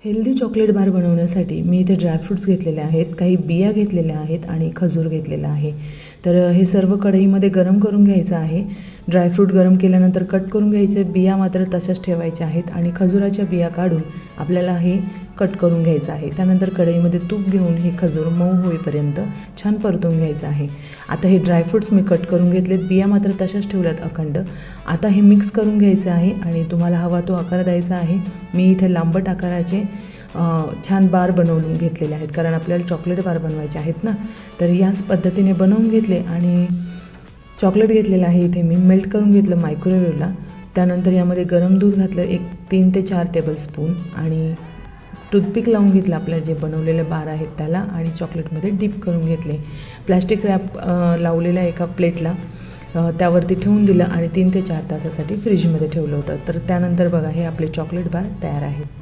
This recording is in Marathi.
हेल्दी चॉकलेट बार बनवण्यासाठी मी इथे ड्रायफ्रूट्स घेतलेले आहेत, काही बिया घेतलेल्या आहेत आणि खजूर घेतलेला आहे. तर हे सर्व कढईमध्ये गरम करून घ्यायचं आहे. ड्रायफ्रूट गरम केल्यानंतर कट करून घ्यायचे, बिया मात्र तशाच ठेवायच्या आहेत आणि खजुराच्या बिया काढून आपल्याला हे कट करून घ्यायचं आहे. त्यानंतर कढईमध्ये तूप घेऊन हे खजूर मऊ होईपर्यंत छान परतून घ्यायचं आहे. आता हे ड्रायफ्रूट्स मी कट करून घेतलेत, बिया मात्र तशाच ठेवल्यात अखंड. आता हे मिक्स करून घ्यायचं आहे आणि तुम्हाला हवा तो आकार द्यायचा आहे. मी इथे लांबट आकाराचे छान बार बनवून घेतलेले आहेत, कारण आपल्याला चॉकलेट बार बनवायचे आहेत ना. तर याच पद्धतीने बनवून घेतले आणि चॉकलेट घेतलेलं आहे इथे मी, मेल्ट करून घेतलं मायक्रोवेव्हला. त्यानंतर यामध्ये गरम दूध घातलं 3 ते 4 टेबलस्पून आणि टूथपिक लावून घेतलं आपल्या जे बनवलेले बार आहेत त्याला आणि चॉकलेटमध्ये डीप करून घेतले. प्लॅस्टिक रॅप लावलेल्या एका प्लेटला त्यावरती ठेवून दिलं आणि 3 ते 4 तासासाठी फ्रीजमध्ये ठेवलं होतं. तर त्यानंतर बघा हे आपले चॉकलेट बार तयार आहेत.